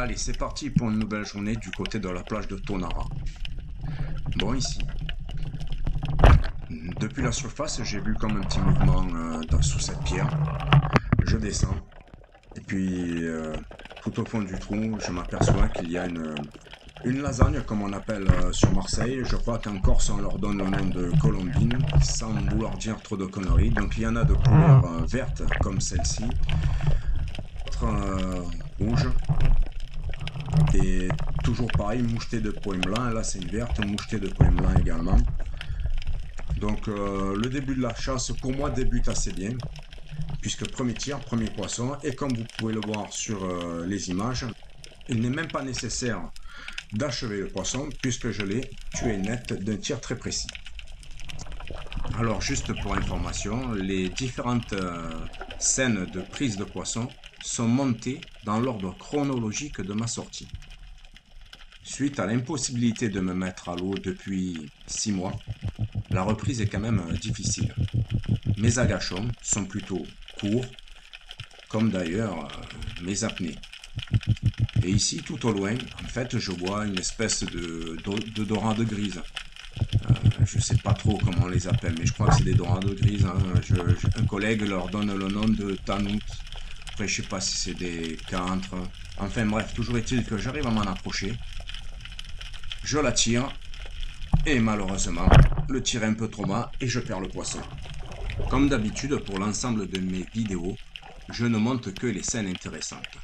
Allez, c'est parti pour une nouvelle journée du côté de la plage de Tonara. Bon, ici, depuis la surface, j'ai vu comme un petit mouvement sous cette pierre. Je descends, et puis tout au fond du trou, je m'aperçois qu'il y a une lasagne, comme on appelle sur Marseille. Je crois qu'en Corse, on leur donne le nom de colombine, sans vouloir dire trop de conneries. Donc il y en a de couleur verte, comme celle-ci, rouge, et toujours pareil, mouchetée de points blancs. Là, c'est une verte, mouchetée de points blancs également. Donc le début de la chasse, pour moi, débute assez bien, puisque premier tir, premier poisson, et comme vous pouvez le voir sur les images, il n'est même pas nécessaire d'achever le poisson, puisque je l'ai tué net d'un tir très précis. Alors juste pour information, les différentes scènes de prise de poisson sont montées dans l'ordre chronologique de ma sortie. Suite à l'impossibilité de me mettre à l'eau depuis 6 mois, la reprise est quand même difficile. Mes agachons sont plutôt courts, comme d'ailleurs mes apnées. Et ici, tout au loin, en fait, je vois une espèce de dorade grise. Je ne sais pas trop comment on les appelle, mais je crois que c'est des dorades grises. Hein. Un collègue leur donne le nom de Tanout. Après, je ne sais pas si c'est des cantres. Enfin bref, toujours est-il que j'arrive à m'en approcher. Je la tire. Et malheureusement, le tir est un peu trop bas et je perds le poisson. Comme d'habitude, pour l'ensemble de mes vidéos, je ne monte que les scènes intéressantes.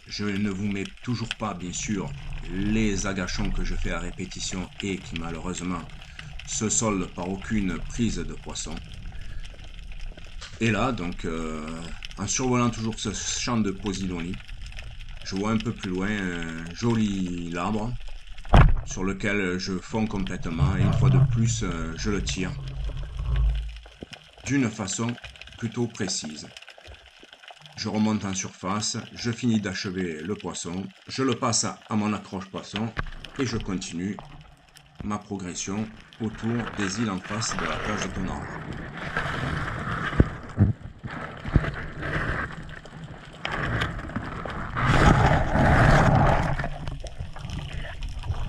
Je ne vous mets toujours pas, bien sûr, les agachons que je fais à répétition et qui malheureusement se soldent par aucune prise de poisson. Et là, donc, en survolant toujours ce champ de Posidonie, je vois un peu plus loin un joli labre sur lequel je fonds complètement et une fois de plus, je le tire d'une façon plutôt précise. Je remonte en surface, je finis d'achever le poisson, je le passe à mon accroche poisson et je continue ma progression autour des îles en face de la plage de Tonara.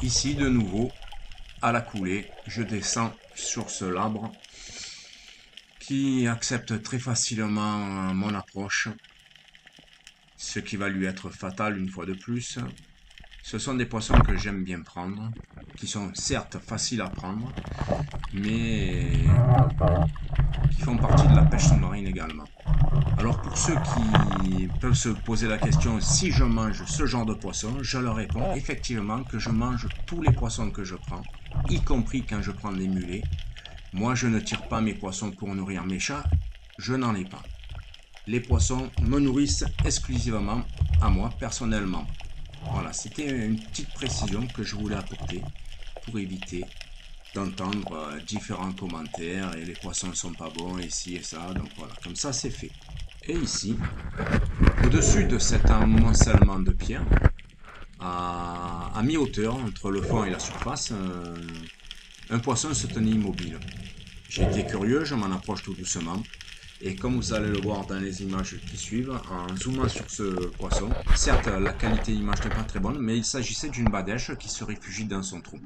Ici de nouveau, à la coulée, je descends sur ce labre qui accepte très facilement mon approche, ce qui va lui être fatal une fois de plus. Ce sont des poissons que j'aime bien prendre, qui sont certes faciles à prendre, mais qui font partie de la pêche sous-marine également. Alors pour ceux qui peuvent se poser la question si je mange ce genre de poisson, je leur réponds effectivement que je mange tous les poissons que je prends, y compris quand je prends des mulets. Moi je ne tire pas mes poissons pour nourrir mes chats, je n'en ai pas. Les poissons me nourrissent exclusivement à moi personnellement. Voilà, c'était une petite précision que je voulais apporter pour éviter d'entendre différents commentaires et les poissons ne sont pas bons et ci et ça, donc voilà, comme ça c'est fait. Et ici, au-dessus de cet amoncellement de pierres, à mi-hauteur entre le fond et la surface, un poisson se tenait immobile. J'ai été curieux, je m'en approche tout doucement. Et comme vous allez le voir dans les images qui suivent, en zoomant sur ce poisson, certes la qualité d'image n'est pas très bonne, mais il s'agissait d'une badèche qui se réfugie dans son trou.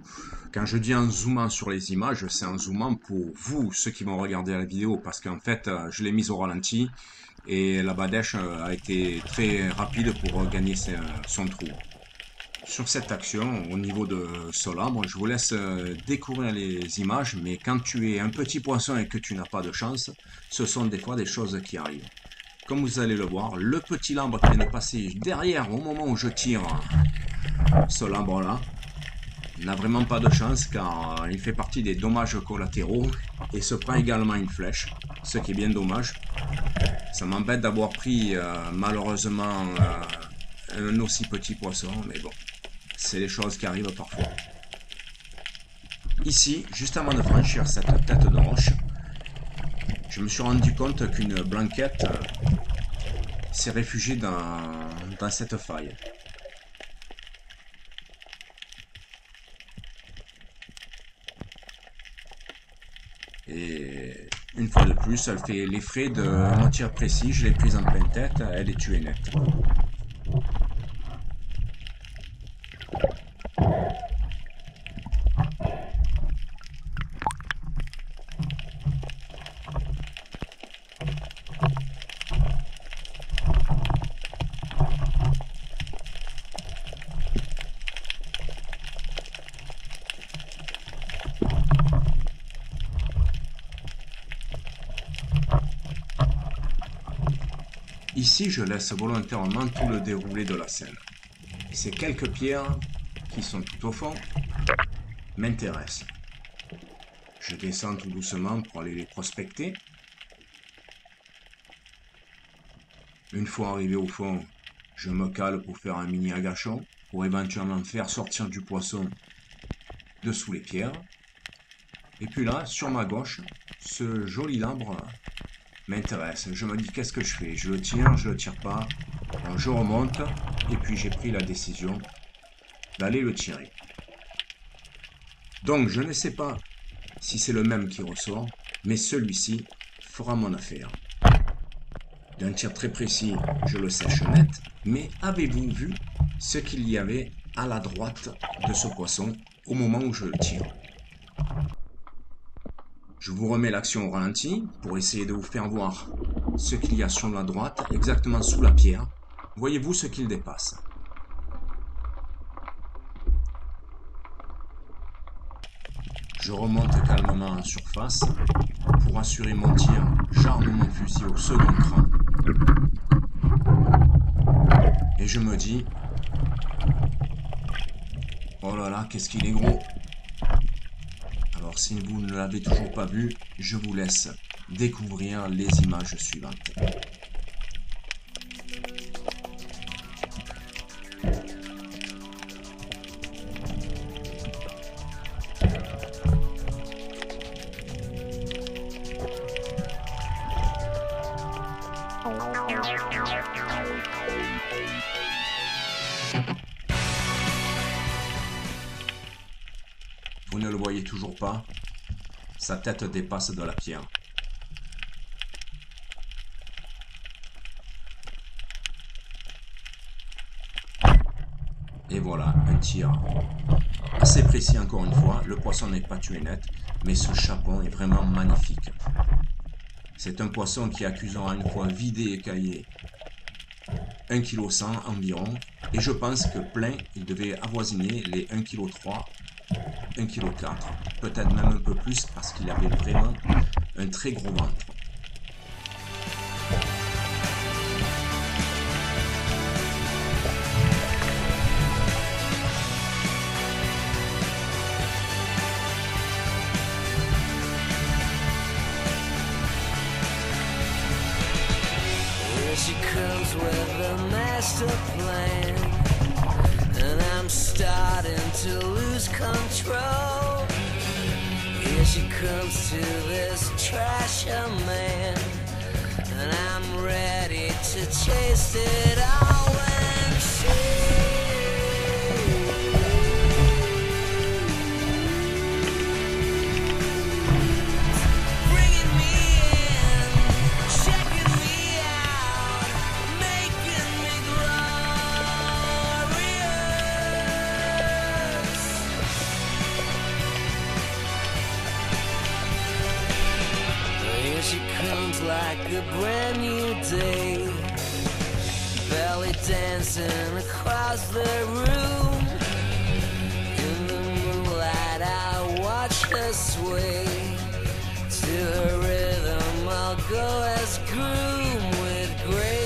Quand je dis en zoomant sur les images, c'est en zoomant pour vous, ceux qui vont regarder la vidéo, parce qu'en fait, je l'ai mise au ralenti, et la badèche a été très rapide pour gagner son trou. Sur cette action, au niveau de ce labre, je vous laisse découvrir les images, mais quand tu es un petit poisson et que tu n'as pas de chance, ce sont des fois des choses qui arrivent. Comme vous allez le voir, le petit labre qui vient de passer derrière au moment où je tire ce labre-là n'a vraiment pas de chance car il fait partie des dommages collatéraux et se prend également une flèche, ce qui est bien dommage. Ça m'embête d'avoir pris malheureusement un aussi petit poisson, mais bon. C'est les choses qui arrivent parfois. Ici, juste avant de franchir cette tête de roche, je me suis rendu compte qu'une blanquette s'est réfugiée dans cette faille. Et une fois de plus, elle fait les frais d'un tir précis. Je l'ai prise en pleine tête, elle est tuée nette. Ici, je laisse volontairement tout le déroulé de la scène. Ces quelques pierres, qui sont tout au fond, m'intéressent. Je descends tout doucement pour aller les prospecter. Une fois arrivé au fond, je me cale pour faire un mini agachon, pour éventuellement faire sortir du poisson dessous les pierres. Et puis là, sur ma gauche, ce joli arbre m'intéresse. Je me dis, qu'est-ce que je fais? Je le tire pas. Alors, je remonte, et puis j'ai pris la décision d'aller le tirer. Donc, je ne sais pas si c'est le même qui ressort, mais celui-ci fera mon affaire. D'un tir très précis, je le sèche net, mais avez-vous vu ce qu'il y avait à la droite de ce poisson au moment où je le tire? Je vous remets l'action au ralenti pour essayer de vous faire voir ce qu'il y a sur la droite, exactement sous la pierre. Voyez-vous ce qu'il dépasse? Je remonte calmement en surface. Pour assurer mon tir, j'arme mon fusil au second cran. Et je me dis, oh là là, qu'est-ce qu'il est gros! Alors si vous ne l'avez toujours pas vu, je vous laisse découvrir les images suivantes. Vous ne le voyez toujours pas? Sa tête dépasse de la pierre. Et voilà, un tir assez précis encore une fois. Le poisson n'est pas tué net, mais ce chapon est vraiment magnifique. C'est un poisson qui accusera une fois vidé et écaillé 1,1 kg environ. Et je pense que plein, il devait avoisiner les 1,3 kg, 1,4 kg. Peut-être même un peu plus parce qu'il avait vraiment un très gros ventre. She comes with a master plan, and I'm starting to lose control. Here she comes to this trasher man, and I'm ready to chase it all when she like a brand new day, belly dancing across the room. In the moonlight I watch her sway, to her rhythm I'll go as groom with grace.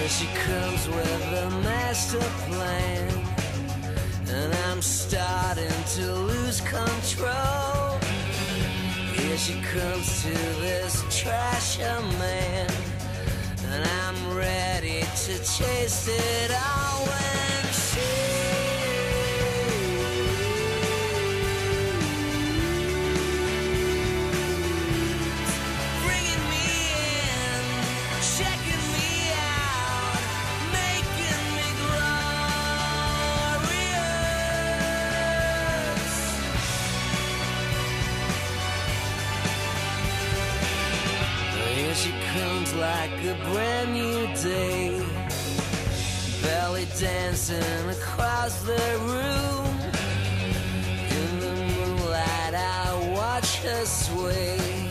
She comes with a master plan, and I'm starting to lose control. Here she comes to this trasher man, and I'm ready to chase it all when bringing me in, checking me out, making me glorious. Here she comes like a brand new day, belly dancing across the room. In the moonlight I watch her sway.